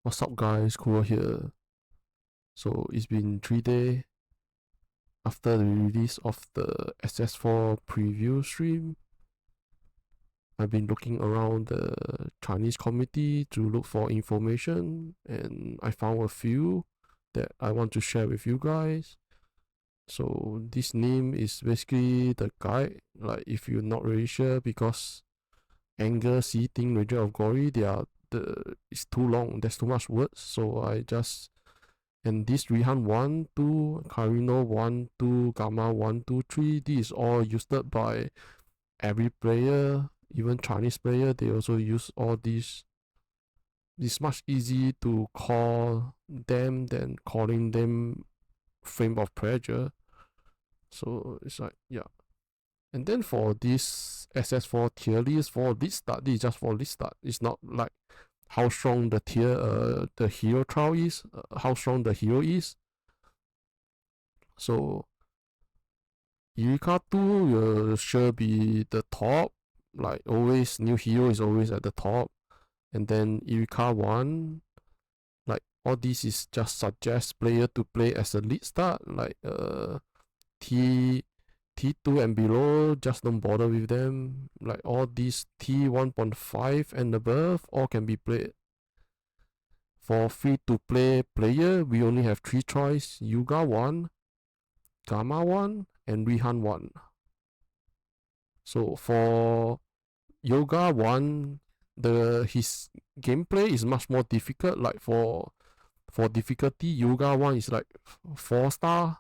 What's up guys, Kuro here. So it's been 3 days after the release of the SS4 preview stream. I've been looking around the Chinese community to look for information, and I found a few that I want to share with you guys. So this name is basically the guide, like if you're not really sure, because anger, seething, radiant of glory, it's too long, there's too much words, so and this Rihan 1, 2, Carino 1, 2, Gamma 1, 2, 3, this is all used by every player, even Chinese player, they also use all these. It's much easy to call them than calling them frame of pressure. So it's like, yeah. And then for this SS4 tier list, for this start, this is just for this start. It's not like how strong the hero trial is, how strong the hero is. So Eureka 2 will sure be the top. Like always, new hero is always at the top. And then Eureka 1, like all this is just suggest player to play as a lead start. Like T2 and below, just don't bother with them. Like all these T1.5 and above, all can be played. For free to play player, we only have 3 choice: Yuga 1, Gamma 1, and Rihan 1. So for Yoga 1, his gameplay is much more difficult. Like for difficulty, Yoga 1 is like 4 star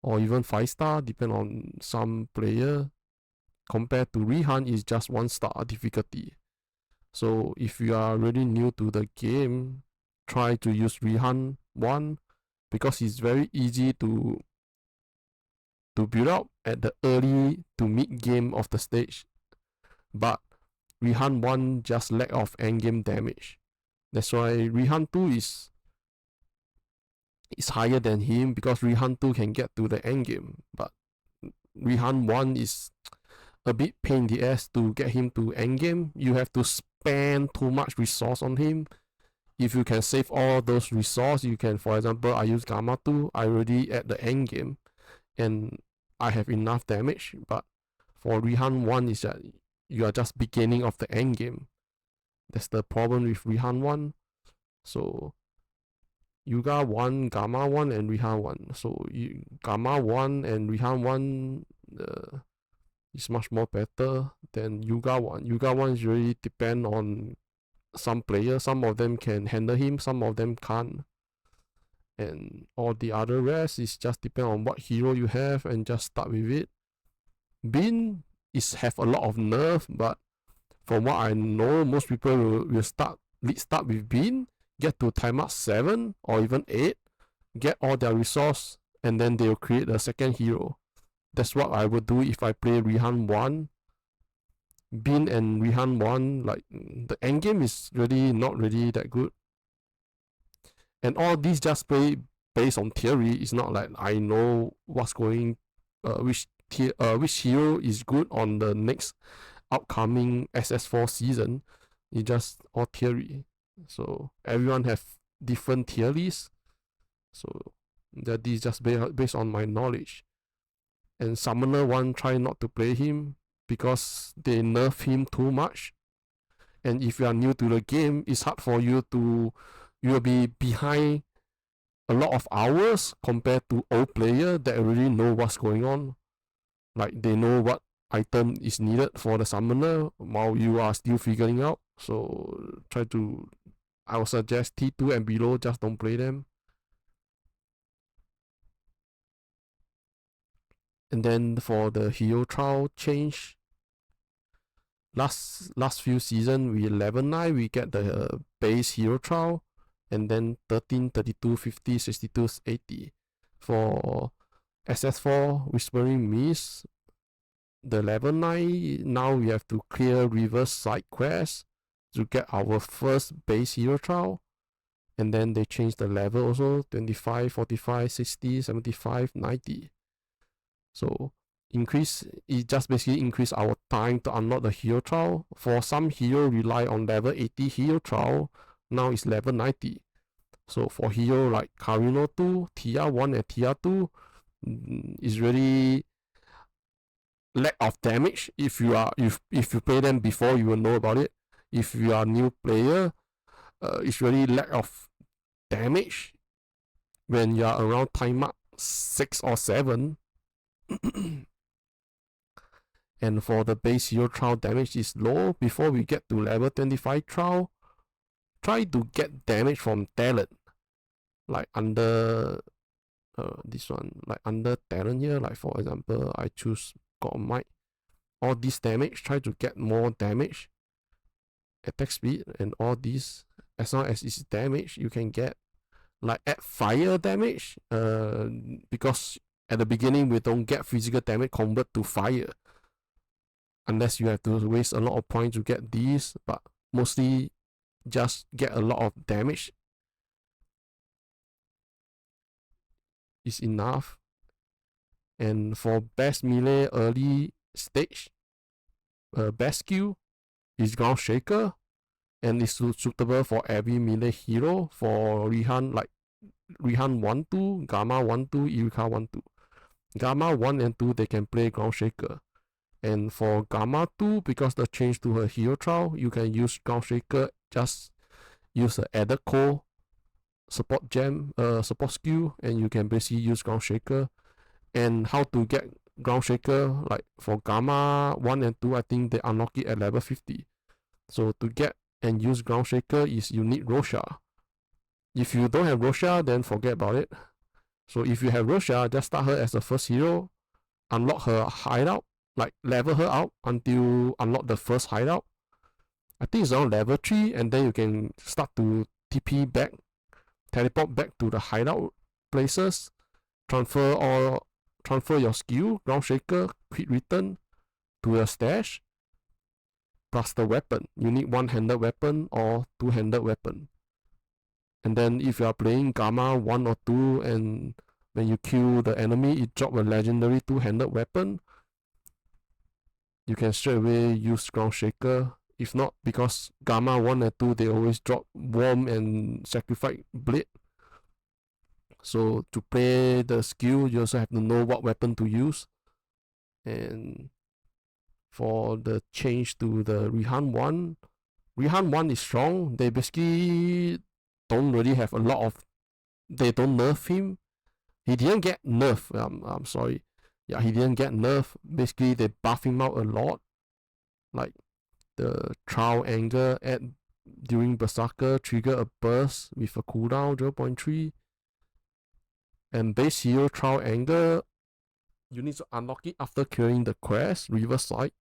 or even 5 star, depend on some player. Compared to Rihan is just 1 star difficulty. So if you are really new to the game, try to use Rihan 1 because it's very easy to build up at the early to mid game of the stage. But Rihan 1 just lack of endgame damage. That's why Rihan 2 is higher than him, because Rihan 2 can get to the endgame. But Rihan 1 is a bit pain in the ass to get him to endgame. You have to spend too much resource on him. If you can save all those resources, you can, for example, I use Gamma 2, I already at the endgame and I have enough damage. But for Rihan 1 is that you are just beginning of the end game. That's the problem with Rihan 1. So Yuga 1, Gamma 1, and Rihan 1. So Gamma 1 and Rihan 1 is much more better than Yuga 1. Yuga 1 is really depend on some players. Some of them can handle him, some of them can't. And all the other rest is just depend on what hero you have and just start with it. Bean is have a lot of nerf, but from what I know, most people will start with Bean, get to timeout 7 or even 8, get all their resource, and then they'll create a second hero. That's what I would do if I play Rihan 1. Bean and Rihan 1, like the endgame is really not really that good. And all these just play based on theory. It's not like I know what's going, which hero is good on the next upcoming SS4 season. It's just all theory. So everyone have different tier lists. So that is just based on my knowledge. And Summoner 1 try not to play him because they nerf him too much. And if you are new to the game, it's hard for you will be behind a lot of hours compared to old player that already know what's going on. Like they know what item is needed for the summoner while you are still figuring out. So I would suggest T2 and below, just don't play them. And then for the hero trial change, last few season we level 9, we get the base hero trial, and then 13, 32, 50, 62, 80. For SS4 Whispering Mist, the level 9, now we have to clear reverse side quests to get our first base hero trial. And then they change the level also, 25, 45, 60, 75, 90. So it just basically increase our time to unlock the hero trial. For some hero rely on level 80 hero trial, now it's level 90. So for hero like Karino 2, TR1 and TR2, is really lack of damage. If you play them before, you will know about it. If you are a new player, it's really lack of damage when you are around time mark 6 or 7. And for the base hero trial, damage is low. Before we get to level 25 trial, try to get damage from talent, like under this one, like under talent here. Like for example, I choose God Might. All this damage, try to get more damage, attack speed, and all these. As long as it's damage, you can get like add fire damage. Because at the beginning we don't get physical damage convert to fire, unless you have to waste a lot of points to get these. But mostly just get a lot of damage is enough. And for best melee early stage, best skill is Ground Shaker, and is suitable for every melee hero. For Rihan, like Rihan 1, 2, Gamma 1, 2, Eureka 1, 2. Gamma 1 and 2, they can play Ground Shaker. And for Gamma 2, because the change to her hero trial, you can use Ground Shaker, just use the added core support gem, support skill, and you can basically use Ground Shaker. And how to get Ground Shaker, like for Gamma 1 and 2, I think they unlock it at level 50. So to get and use Ground Shaker is you need Rosha. If you don't have Rosha, then forget about it. So if you have Rosha, just start her as the first hero, unlock her hideout, like level her out until unlock the first hideout. I think it's around level 3, and then you can start to TP back, teleport back to the hideout places, transfer your skill, Ground Shaker, quick return to your stash, plus the weapon. You need one-handed weapon or two-handed weapon. And then if you are playing Gamma 1 or 2, and when you kill the enemy, it drop a legendary two-handed weapon, you can straight away use Ground Shaker. If not, because Gamma 1 and 2, they always drop Worm and Sacrifice Blade. So to play the skill, you also have to know what weapon to use. And for the change to the Rihan 1 is strong. They basically don't really have a lot of, they don't nerf him. He didn't get nerf. I'm sorry. Yeah, he didn't get nerf. Basically, they buff him out a lot. Like the trial anger during Berserker, trigger a burst with a cooldown 0.3. And base hero trial anger, you need to unlock it after clearing the quest, Riverside.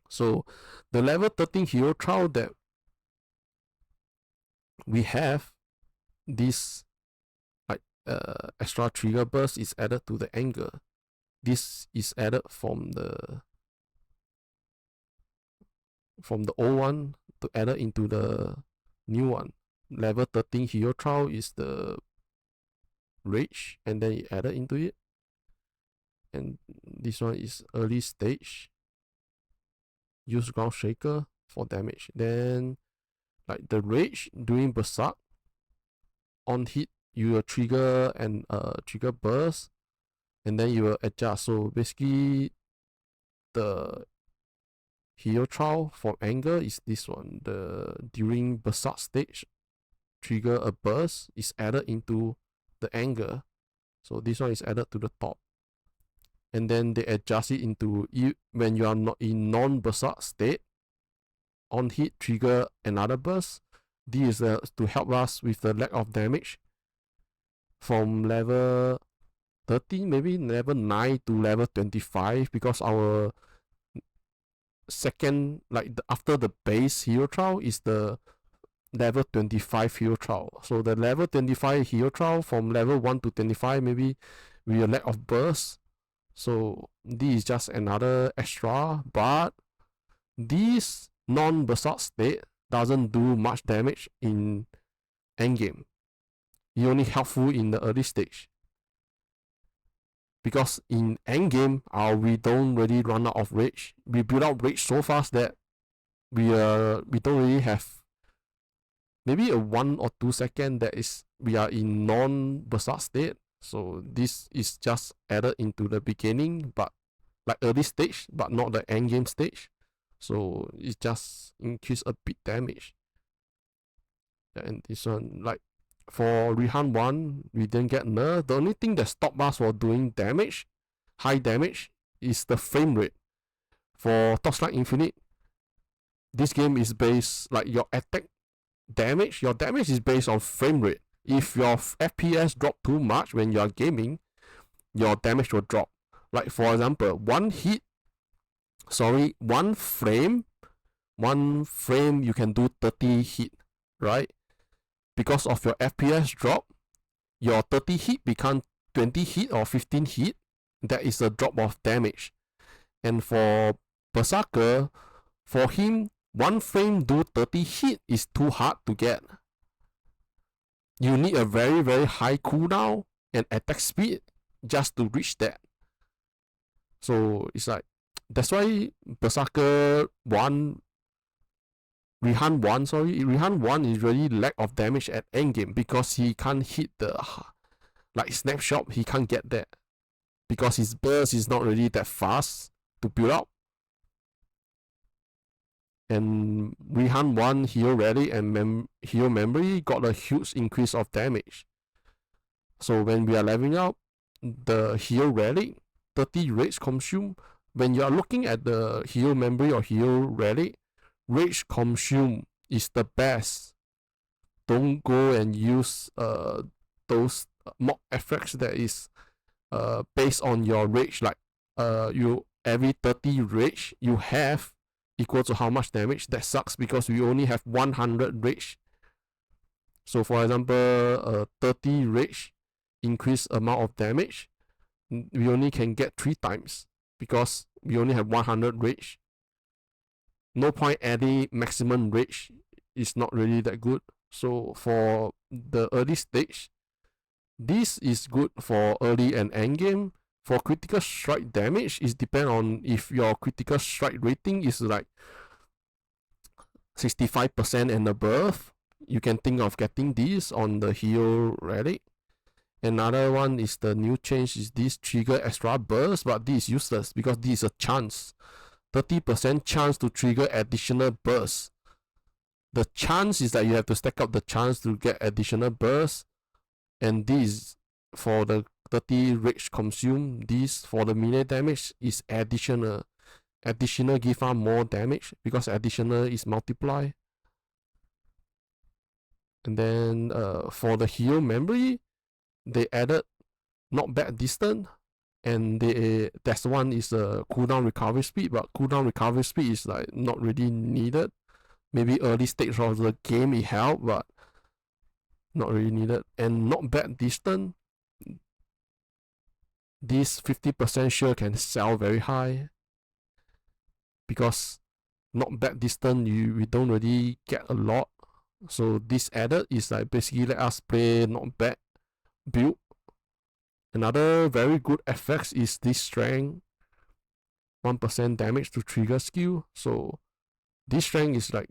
So the level 13 hero trial that we have, this like extra trigger burst is added to the anger. This is added from the old one to add it into the new one. Level 13 hero trial is the rage, and then you add it into it. And this one is early stage. Use Ground Shaker for damage. Then like the rage during Berserk, on hit you will trigger and trigger burst, and then you will adjust. So basically the hero trial for anger is this one. The during Berserk stage, trigger a burst is added into the anger. So this one is added to the top. And then they adjust it into when you are not in non-Berserk state, on hit trigger another burst. This is to help us with the lack of damage from level 30, maybe level 9 to level 25, because our second, like after the base hero trial is the level 25 hero trial. So the level 25 hero trial from level 1 to 25, maybe with a lack of burst. So this is just another extra, but this non-Berserk state doesn't do much damage in endgame. It's only helpful in the early stage. Because in endgame, we don't really run out of rage. We build up rage so fast that we don't really have maybe a 1 or 2 second that is we are in non-berserk state. So this is just added into the beginning, but like early stage, but not the end game stage. So it just increase a bit damage. And this one, like for Rihan 1, we didn't get nerf. The only thing that stopped us for doing damage, high damage, is the frame rate. For Torchlight Infinite, this game is based, like your attack damage, your damage is based on frame rate. If your FPS drop too much when you are gaming, your damage will drop. Like for example, one frame you can do 30 hit, right? Because of your FPS drop, your 30 hit become 20 hit or 15 hit. That is a drop of damage. And for Berserker, for him, one frame do 30 hit is too hard to get. You need a very, very high cooldown and attack speed just to reach that. So it's like, that's why Berserker 1, Rihan 1 is really lack of damage at endgame because he can't hit the, like snapshot, he can't get that. Because his burst is not really that fast to build up. And Rihan 1 Hero Relic and Hero Memory got a huge increase of damage. So when we are leveling up the Hero Relic, 30 rage consume. When you are looking at the Hero Memory or Hero Relic, rage consume is the best. Don't go and use those mock effects that is based on your rage, like you every 30 rage you have equal to how much damage. That sucks because we only have 100 rage. So for example, 30 rage increase amount of damage, we only can get 3 times because we only have 100 rage. No point adding maximum rage, is not really that good. So for the early stage, this is good for early and end game. For critical strike damage, it depends on if your critical strike rating is like 65% and above. You can think of getting this on the Hero Relic. Another one is the new change is this trigger extra burst, but this is useless because this is a chance. 30% chance to trigger additional burst. The chance is that you have to stack up the chance to get additional burst, and this for the 30 rage consume. This for the melee damage is additional. Additional give out more damage because additional is multiply. And then for the Hero Memory, they added not bad distance, and that's one is a cooldown recovery speed, but cooldown recovery speed is like not really needed. Maybe early stage of the game it helped, but not really needed. And not bad distance, this 50% sure can sell very high because not bad distance we don't really get a lot. So this added is like basically let us play not bad build. Another very good effects is this strength, 1% damage to trigger skill. So this strength is like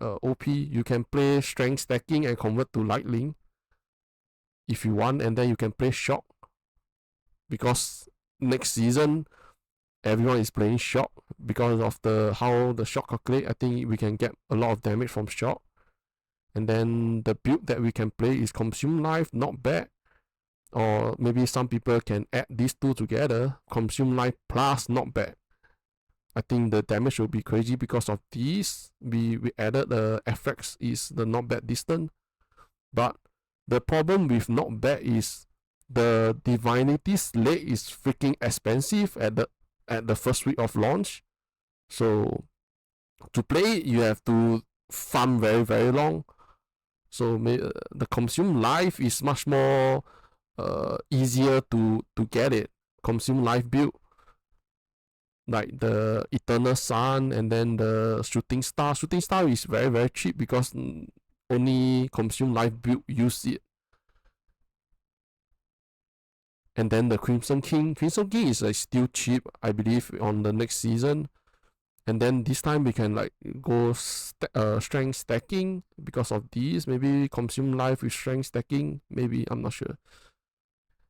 OP. You can play strength stacking and convert to lightning if you want, and then you can play shock because next season everyone is playing shock because of how the shock calculate. I think we can get a lot of damage from shock. And then the build that we can play is consume life, not bad. Or maybe some people can add these two together, consume life plus not bad. I think the damage will be crazy because of these. We added the FX is the not bad distance. But the problem with not bad is the Divinity Slate is freaking expensive at the first week of launch. So to play it, you have to farm very, very long. So the consume life is much more easier to get it. Consume life build like the Eternal Sun and then the Shooting Star. Shooting Star is very, very cheap because only consume life build use it. And then the Crimson King. Crimson King is still cheap, I believe, on the next season. And then this time we can like go strength stacking because of these. Maybe consume life with strength stacking. Maybe, I'm not sure.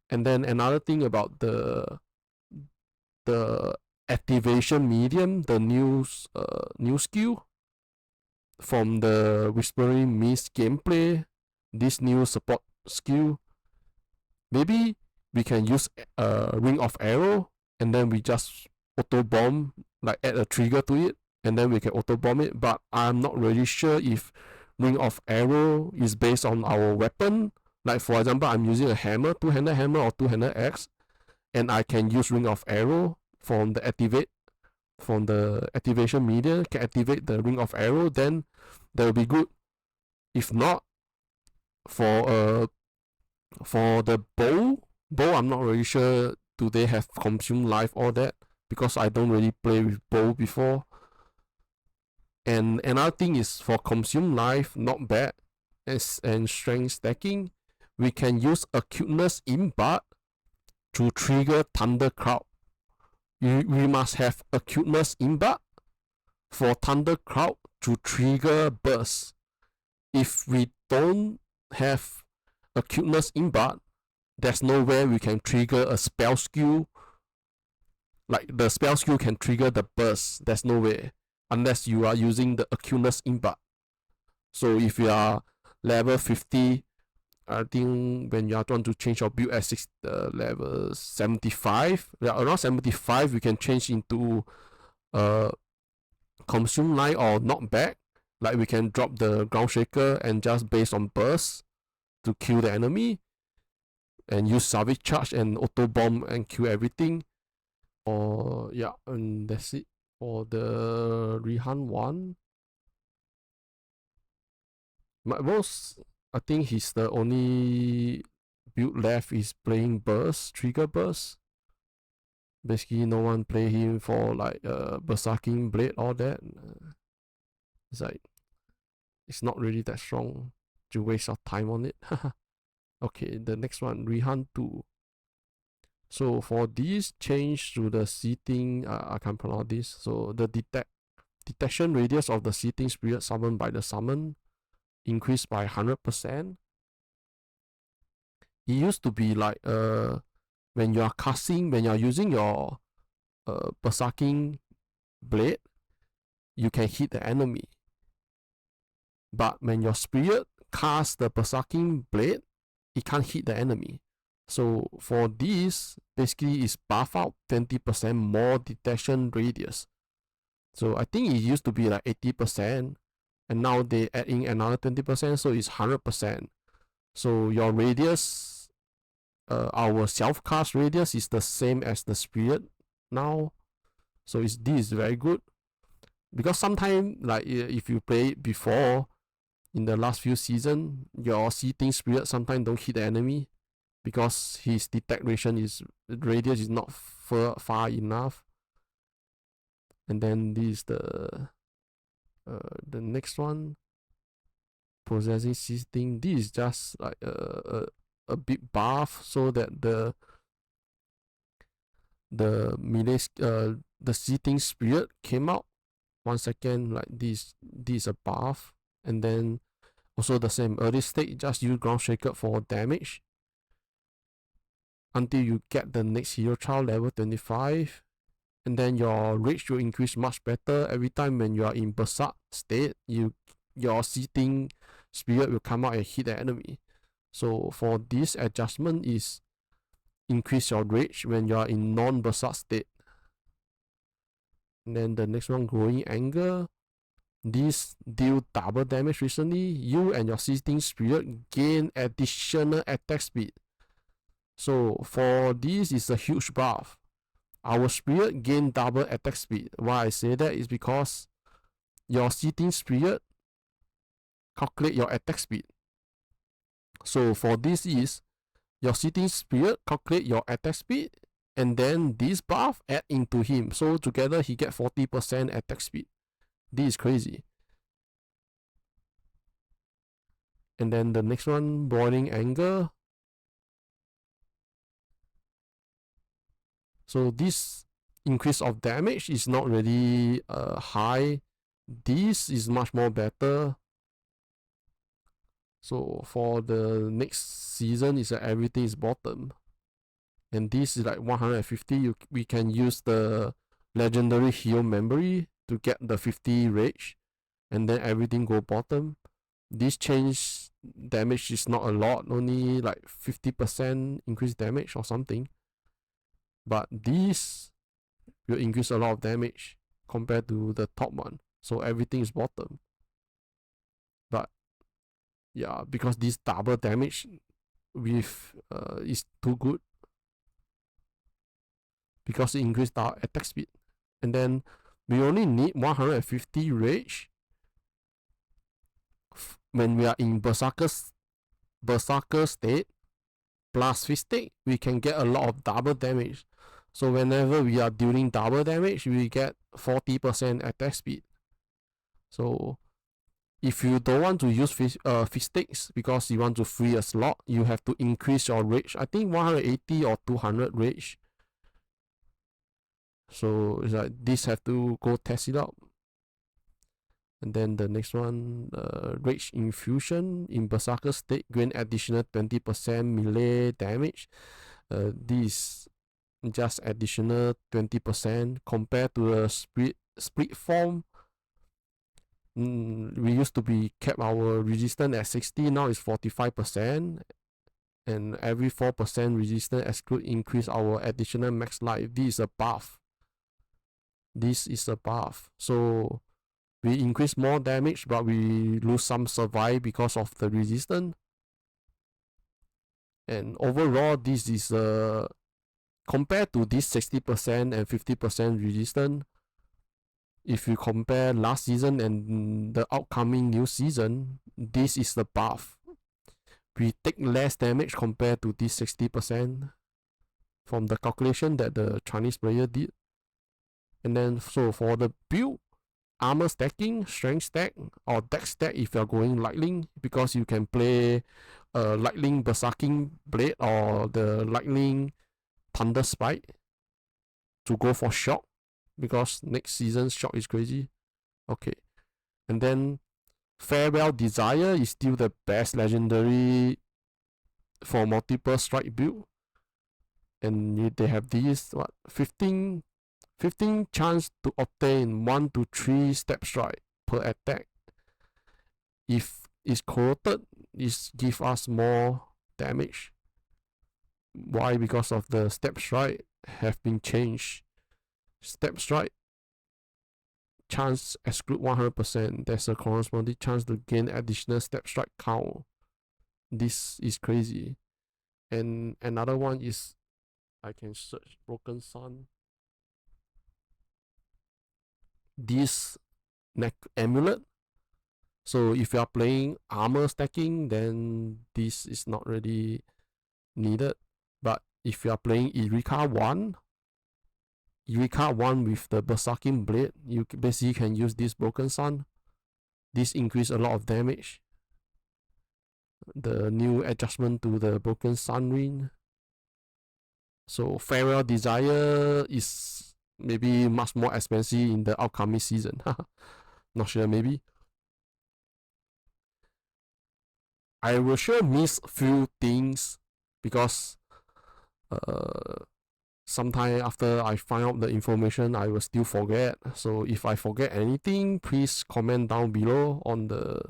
And then another thing about the activation medium, the new skill from the Whispering Mist gameplay, this new support skill. Maybe we can use a ring of arrow, and then we just auto bomb, like add a trigger to it, and then we can auto bomb it. But I'm not really sure if ring of arrow is based on our weapon. Like for example, I'm using a hammer, two-handed hammer or two-handed axe, and I can use ring of arrow from the activation media, can activate the ring of arrow, then that will be good. If not, for the bow, I'm not really sure do they have consume life or that, because I don't really play with bow before. And another thing is for consume life, not bad. And strength stacking, we can use acuteness imbut to trigger thunder cloud. We must have acuteness imbut for thunder cloud to trigger burst. If we don't have acuteness imbut, there's no way we can trigger a spell skill. Like the spell skill can trigger the burst. There's no way unless you are using the acuteness imbut. So if you are level 50, I think when you are trying to change your build at level 75, around 75, we can change into consume light or knock back. Like we can drop the ground shaker and just based on burst to kill the enemy, and use savage charge and auto bomb and kill everything. Or yeah, and that's it for the Rihan one. Most, I think he's the only build left is playing burst, trigger burst. Basically, no one play him for like berserking blade, all that. It's like it's not really that strong to waste our time on it. Okay, the next one, Rihan 2. So for this change to the seating, I can't pronounce this. So the detection radius of the seating spirit summoned by the summon increased by 100%. It used to be like when you are casting, when you are using your berserking blade, you can hit the enemy. But when your spirit casts the berserking blade, it can't hit the enemy. So for this, basically is buff out 20% more detection radius. So I think it used to be like 80%, and now they add in another 20%, so it's 100%. So your radius, our self-cast radius is the same as the spirit now. So this is very good. Because sometimes, like if you play it before, in the last few seasons, your seating spirit sometimes don't hit the enemy because his radius is not far enough. And then this is the next one, possessing seating. This is just like a bit buff so that the melee the seating spirit came out. 1 second, like this is a buff. And then also the same early state, just use ground shaker for damage until you get the next hero child level 25. And then your rage will increase much better every time when you are in berserk state. Your seating spirit will come out and hit the enemy. So for this adjustment is increase your rage when you are in non-berserk state. And then the next one, growing anger. This deal double damage recently. You and your seating spirit gain additional attack speed. So for this is a huge buff. Our spirit gain double attack speed. Why I say that is because your seating spirit calculate your attack speed. So for this is your seating spirit calculate your attack speed, and then this buff add into him. So together he get 40% attack speed. This is crazy. And then the next one, boiling anger. So this increase of damage is not really high. This is much more better. So for the next season is that everything is bottom, and this is like 150. We can use the legendary heal memory to get the 50 rage, and then everything go bottom. This change damage is not a lot, only like 50% increase damage or something, but this will increase a lot of damage compared to the top one, so everything is bottom. But yeah, because this double damage with is too good, because it increased our attack speed, and then we only need 150 rage when we are in berserker state plus fistic. We can get a lot of double damage, so whenever we are dealing double damage, we get 40% attack speed. So if you don't want to use fistics because you want to free a slot, you have to increase your rage. I think 180 or 200 rage. So it's like this, have to go test it out. And then the next one, Rage Infusion in Berserker state, gain additional 20% melee damage. This just additional 20% compared to the split form. We used to be kept our resistance at 60, now it's 45%. And every 4% resistance exclude increase our additional max life. This is a buff. This is a buff. So we increase more damage, but we lose some survive because of the resistance. And overall, this is compared to this 60% and 50% resistance. If you compare last season and the upcoming new season, this is the buff. We take less damage compared to this 60% from the calculation that the Chinese player did. And then so for the build, armor stacking, strength stack, or dex stack if you're going lightning, because you can play lightning berserking blade or the lightning thunder spike to go for shock, because next season's shock is crazy. Okay, and then Farewell Desire is still the best legendary for multiple strike build, and they have these 15 chance to obtain 1 to 3 step strike per attack. If it's corrupted, it give us more damage. Why? Because of the step strike have been changed. Step strike chance exclude 100%. There's a corresponding chance to gain additional step strike count. This is crazy. And another one is, I can search Broken Sun. This neck amulet. So if you are playing armor stacking, then this is not really needed. But if you are playing Eureka 1 with the Berserking Blade, you basically can use this Broken Sun. This increase a lot of damage. The new adjustment to the Broken Sun ring. So Farewell Desire is maybe much more expensive in the upcoming season. Not sure, maybe. I will sure miss few things because sometime after I find out the information, I will still forget. So if I forget anything, please comment down below on the,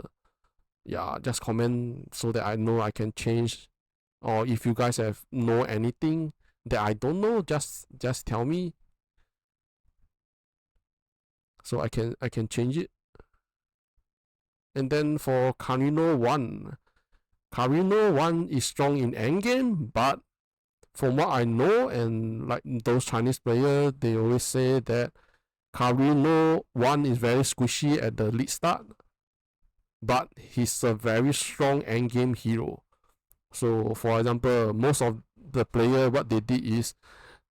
just comment so that I know I can change. Or if you guys have know anything that I don't know, just tell me, so I can change it. And then for Carino 1 is strong in endgame, but from what I know, and like those Chinese players, they always say that Carino 1 is very squishy at the lead start, but he's a very strong endgame hero. So for example, most of the player, what they did is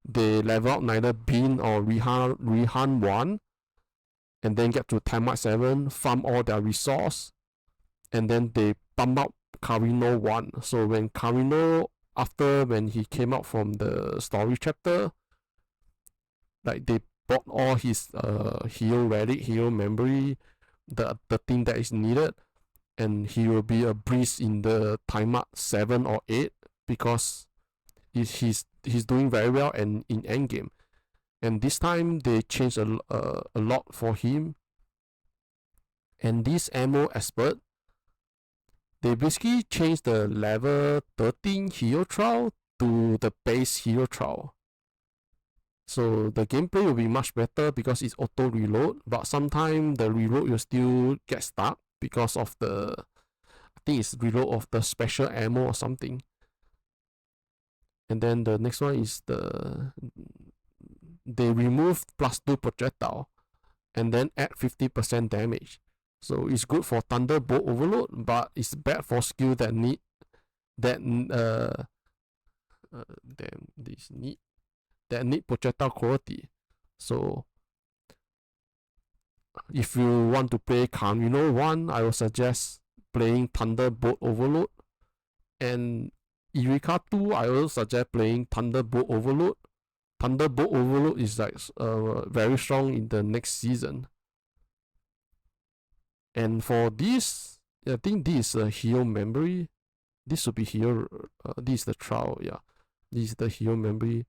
they level up neither Bean or Rihan 1, and then get to 10 Mark 7, farm all their resource, and then they pump up Carino 1. So when Carino, when he came out from the story chapter, Like they bought all his hero relic, hero memory, the thing that is needed, and he will be a breeze in the timeout 7 or 8 because he's doing very well and in endgame. And this time they changed a lot for him. And this ammo expert, they basically changed the level 13 hero trial to the base hero trial. So the gameplay will be much better because it's auto reload, but sometimes the reload will still get stuck because of the, I think it's reload of the special ammo or something. And then the next one is they remove +2 projectile and then add 50% damage. So it's good for Thunderbolt Overload, but it's bad for skill that need projectile quality. So if you want to play Carmino 1, I would suggest playing Thunderbolt Overload. And Eureka 2, I also suggest playing Thunderbolt Overload. Thunderbolt Overload is like very strong in the next season. And for this, I think this is a hero memory. This should be hero. This is the trial. Yeah, this is the hero memory.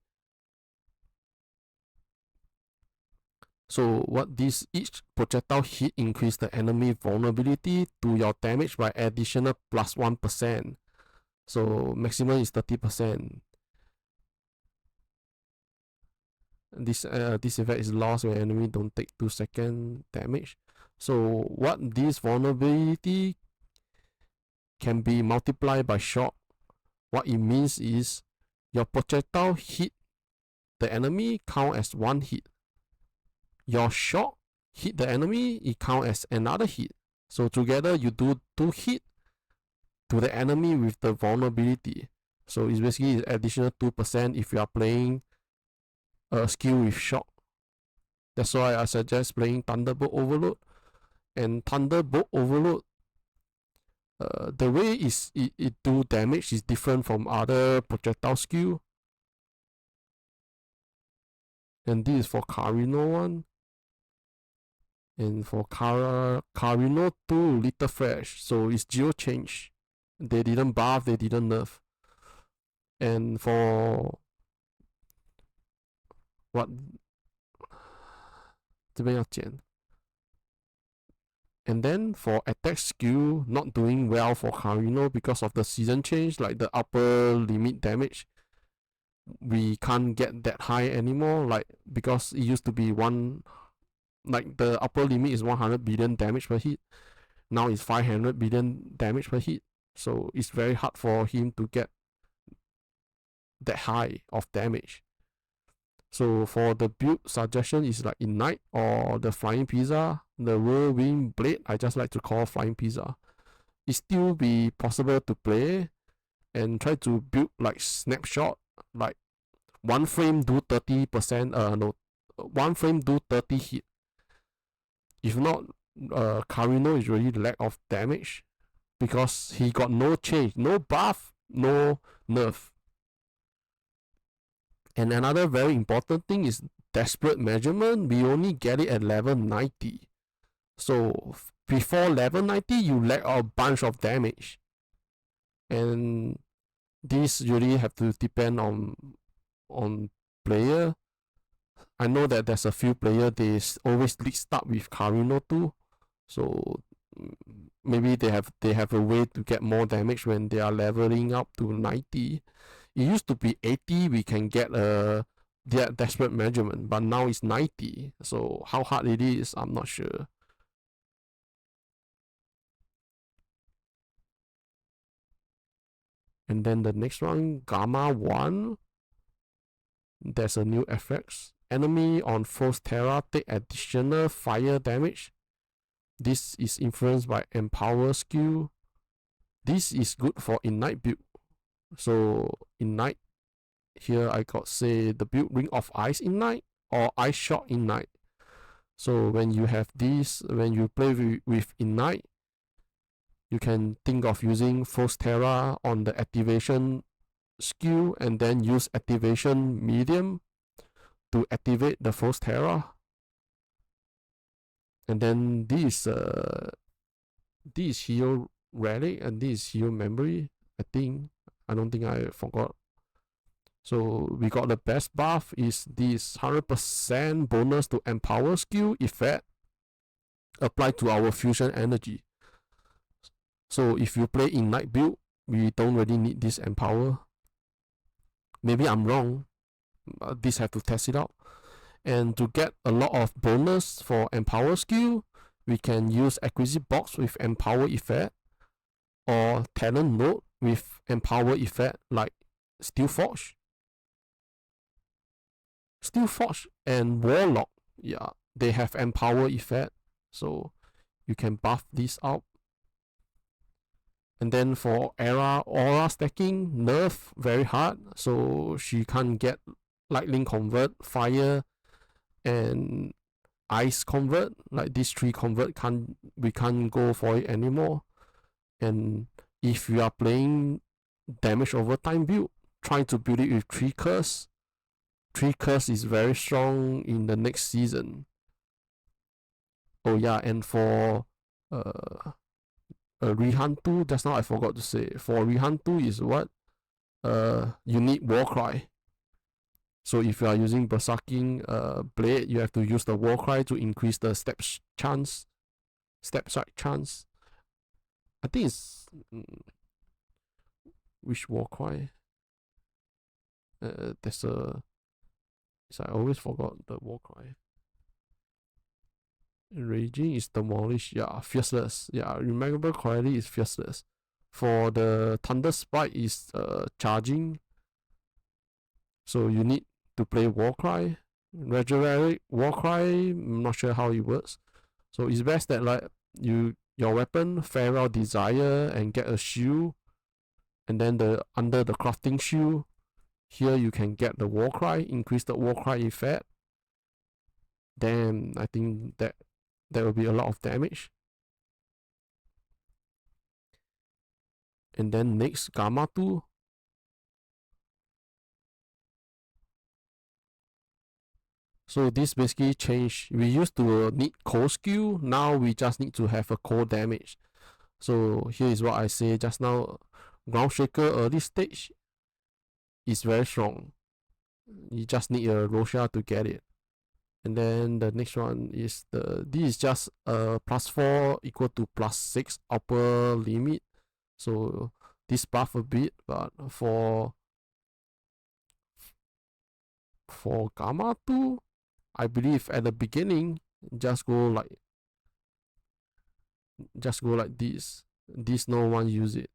So what this each projectile hit increase the enemy vulnerability to your damage by additional +1%. So maximum is 30%. This effect is lost when enemy don't take 2-second damage. So what this vulnerability can be multiplied by shock. What it means is your projectile hit the enemy count as 1 hit. Your shock hit the enemy, it count as another hit. So together you do 2 hit to the enemy with the vulnerability. So it's basically additional 2% if you are playing a skill with shock. That's why I suggest playing Thunderbolt Overload. And Thunderbolt Overload, the way it do damage is different from other projectile skill. And this is for Carino 1. And for Carino 2, Little Fresh. So it's 0 change. They didn't buff, they didn't nerf. And for what 这边要剪 and then for attack skill, not doing well for Carino because of the season change, like the upper limit damage. We can't get that high anymore, like because it used to be like the upper limit is 100 billion damage per hit. Now it's 500 billion damage per hit. So it's very hard for him to get that high of damage. So for the build suggestion is like Ignite or the Flying Pizza, the Whirlwind Blade, I just like to call Flying Pizza. It still be possible to play and try to build like Snapshot, like 1 frame do 30%, 1 frame do 30 hit. If not, Carino is really lack of damage because he got no change, no buff, no nerf. And another very important thing is desperate measurement. We only get it at level 90. So before level 90, you lack a bunch of damage. And this really have to depend on player. I know that there's a few players they always start with Carino 2. So maybe they have a way to get more damage when they are leveling up to 90. It used to be 80, we can get a desperate measurement, but now it's 90. So how hard it is, I'm not sure. And then the next one, Gamma 1. There's a new effects. Enemy on Frost Terra take additional fire damage. This is influenced by Empower skill. This is good for Ignite build. So Ignite, here I got say the build Ring of Ice Ignite or Ice Shot Ignite. So when you have this, when you play with Ignite, you can think of using Frost Terra on the activation skill and then use activation medium to activate the Frost Terra. And then this heal relic and this heal memory. I don't think I forgot. So we got the best buff is this 100% bonus to empower skill effect applied to our fusion energy. So if you play Ignite build, we don't really need this empower. Maybe I'm wrong. This have to test it out. And to get a lot of bonus for empower skill, we can use acquisite box with empower effect, or talent node with empower effect like Steelforge. Steelforge and Warlock, yeah, they have empower effect, so you can buff this out. And then for aura stacking, nerf very hard, so she can't get lightning convert, fire, and ice convert. Like these three convert we can't go for it anymore. And if you are playing damage over time build, trying to build it with 3 curse. 3 curse is very strong in the next season. Oh yeah, and for Rihan 2, just now I forgot to say, for Rihan 2 is what? You need Warcry. So if you are using Berserking blade, you have to use the Warcry to increase the step strike chance. I think it's which Warcry? There's a. I always forgot the Warcry. Raging is Demolish. Yeah, Fierceless. Yeah, remember correctly is Fierceless. For the Thunder Spike is Charging. So you need to play Warcry. Resurrect Warcry, I'm not sure how it works. So it's best that like your weapon Farewell Desire and get a shield, and then under the crafting shield, here you can get the Warcry, increase the Warcry effect. Then I think that will be a lot of damage. And then next Gamma 2. So this basically changed. We used to need cold skill, now we just need to have a cold damage. So here is what I say just now. Ground Shaker early stage is very strong. You just need a Rosha to get it. And then the next one is this is just +4 equal to +6 upper limit. So this buff a bit, but for Gamma 2, I believe at the beginning just go like this. This no one use it.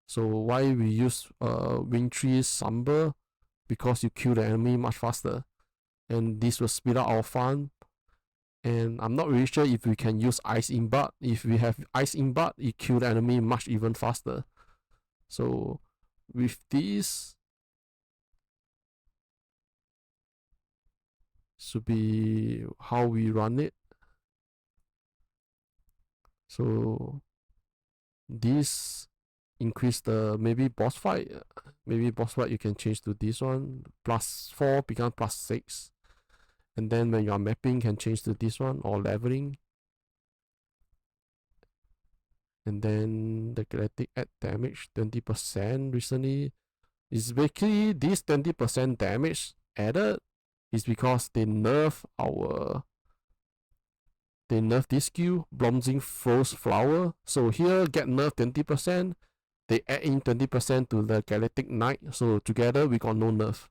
So why we use Wintry Somber? Because you kill the enemy much faster, and this will speed up our farm. And I'm not really sure if we can use Ice Imbud. If we have Ice Imbud, it kill the enemy much even faster. So with this, should be how we run it. So this increase the maybe boss fight. Maybe boss fight you can change to this one. +4 become +6. And then when you are mapping, can change to this one, or leveling. And then the Galactic add damage 20% recently. It's basically this 20% damage added is because they nerf this skill, Blomzing Frost Flower. So here get nerf 20%, they add in 20% to the Galactic Knight, so together we got no nerf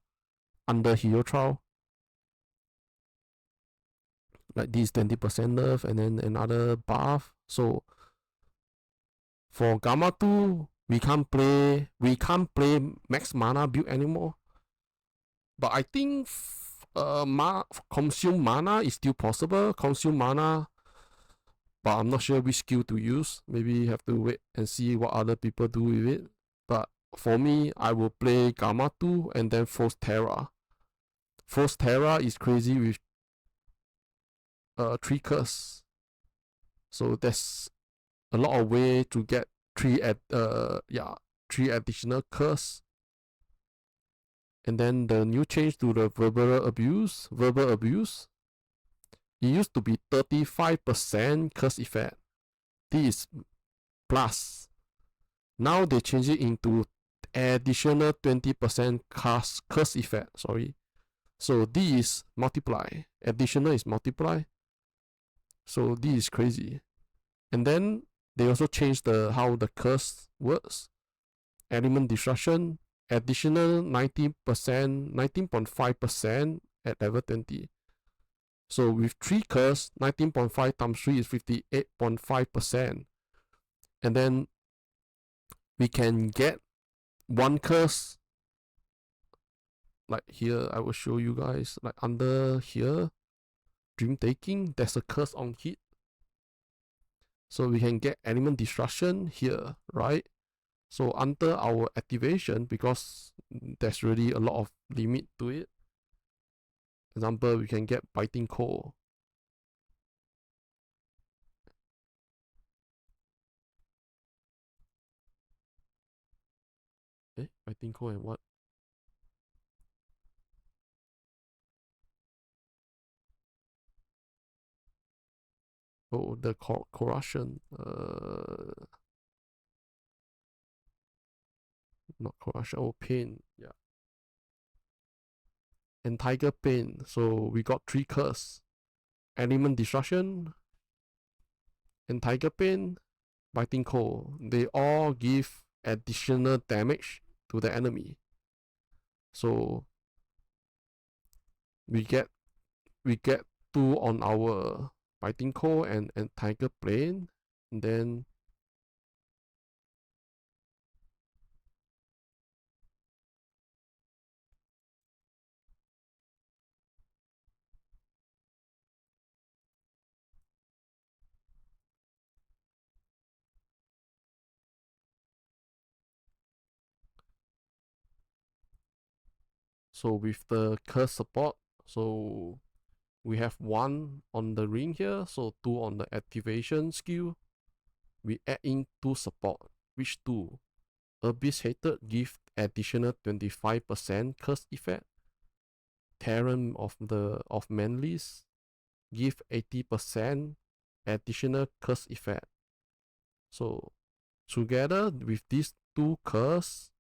under Hero Trial. Like this 20% nerf and then another buff. So for Gamma 2, we can't play max mana build anymore. But I think consume mana is still possible. Consume mana, but I'm not sure which skill to use. Maybe have to wait and see what other people do with it. But for me, I will play Gamma 2 and then Frost Terra. Frost Terra is crazy with 3 curse. So there's a lot of way to get 3 additional curse. And then the new change to the verbal abuse. It used to be 35% curse effect. This is plus. Now they change it into additional 20% curse effect. Sorry. So this is multiply. Additional is multiply. So this is crazy. And then they also changed how the curse works. Element destruction, additional 19.5% at level 20. So with 3 curse, 19.5 times 3 is 58.5%. And then we can get 1 curse. Like here, I will show you guys. Like under here, dream taking, there's a curse on hit. So we can get element destruction here, right? So under our activation, because there's really a lot of limit to it. Example, we can get biting core. Biting core and what? Oh, the corruption. Not corruption. Oh, pain. Yeah. And tiger pain. So we got 3 curse. Element destruction. And tiger pain. Biting core. They all give additional damage to the enemy. So we get 2 on our biting core and tiger plane. And then so with the curse support, so we have 1 on the ring here, so 2 on the activation skill. We add in 2 support, which 2? Abyss Hatred give additional 25% curse effect. Terran of Manlies give 80% additional curse effect. So together with these 2 curse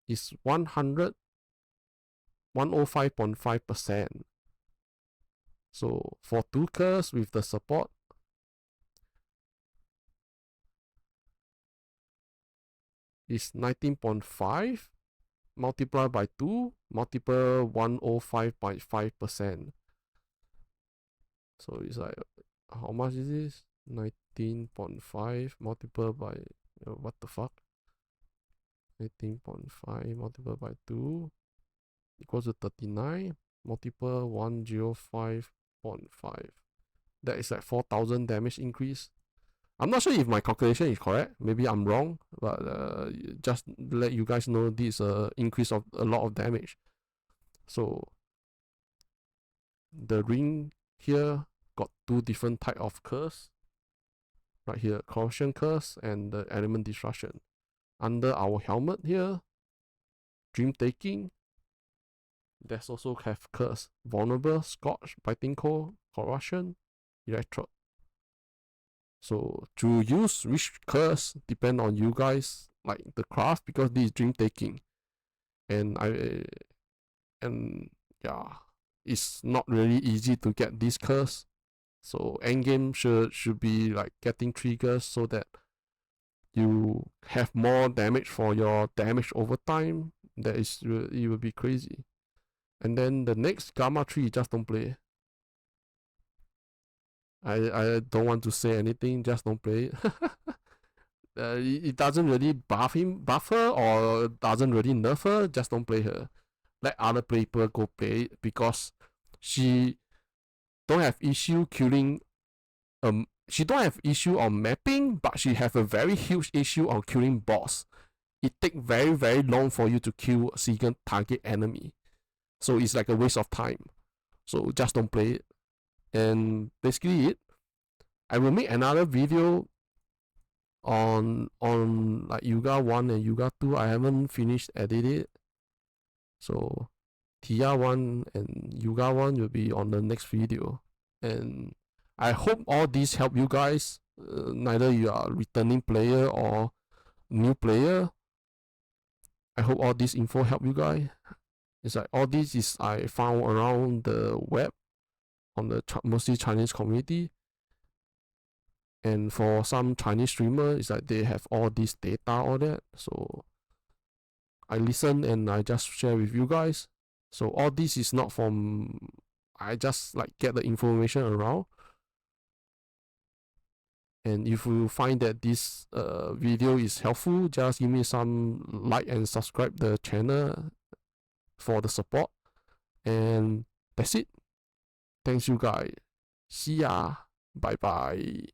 is 105.5%. So for 2 curse with the support, is 19.5 multiplied by 2 multiple 105.5%. So it's like, how much is this? 19.5 multiplied by what the fuck? 19.5 multiplied by 2 equals to 39 multiple 105.5. That is like 4,000 damage increase. I'm not sure if my calculation is correct. Maybe I'm wrong, but just let you guys know this increase of a lot of damage. So the ring here got 2 different type of curse. Right here, corruption curse and the element destruction. Under our helmet here, dream taking, there's also have curse. Vulnerable, scorch, biting core, corruption, electrode. So to use which curse depend on you guys, like the craft, because this is dream taking. And yeah, it's not really easy to get this curse. So endgame should be like getting triggers so that you have more damage for your damage over time. It will be crazy. And then the next Gamma 3, just don't play. I don't want to say anything, just don't play it. It doesn't really buff her, or doesn't really nerf her, just don't play her. Let other people go play it, because she don't have issue killing she don't have issue on mapping, but she have a very huge issue on killing boss. It take very, very long for you to kill a single target enemy. So it's like a waste of time. So just don't play it. And basically it. I will make another video on like Yuga 1 and Yuga 2. I haven't finished edit it. So TR1 and Yuga1 will be on the next video. And I hope all these help you guys. Neither you are returning player or new player. I hope all this info help you guys. It's like all this is I found around the web on the mostly Chinese community. And for some Chinese streamer, it's like they have all this data, all that. So I listen and I just share with you guys. So all this is not from, I just like get the information around. And if you find that this video is helpful, just give me some like and subscribe the channel for the support. And that's it. Thanks you guys. See ya. Bye bye.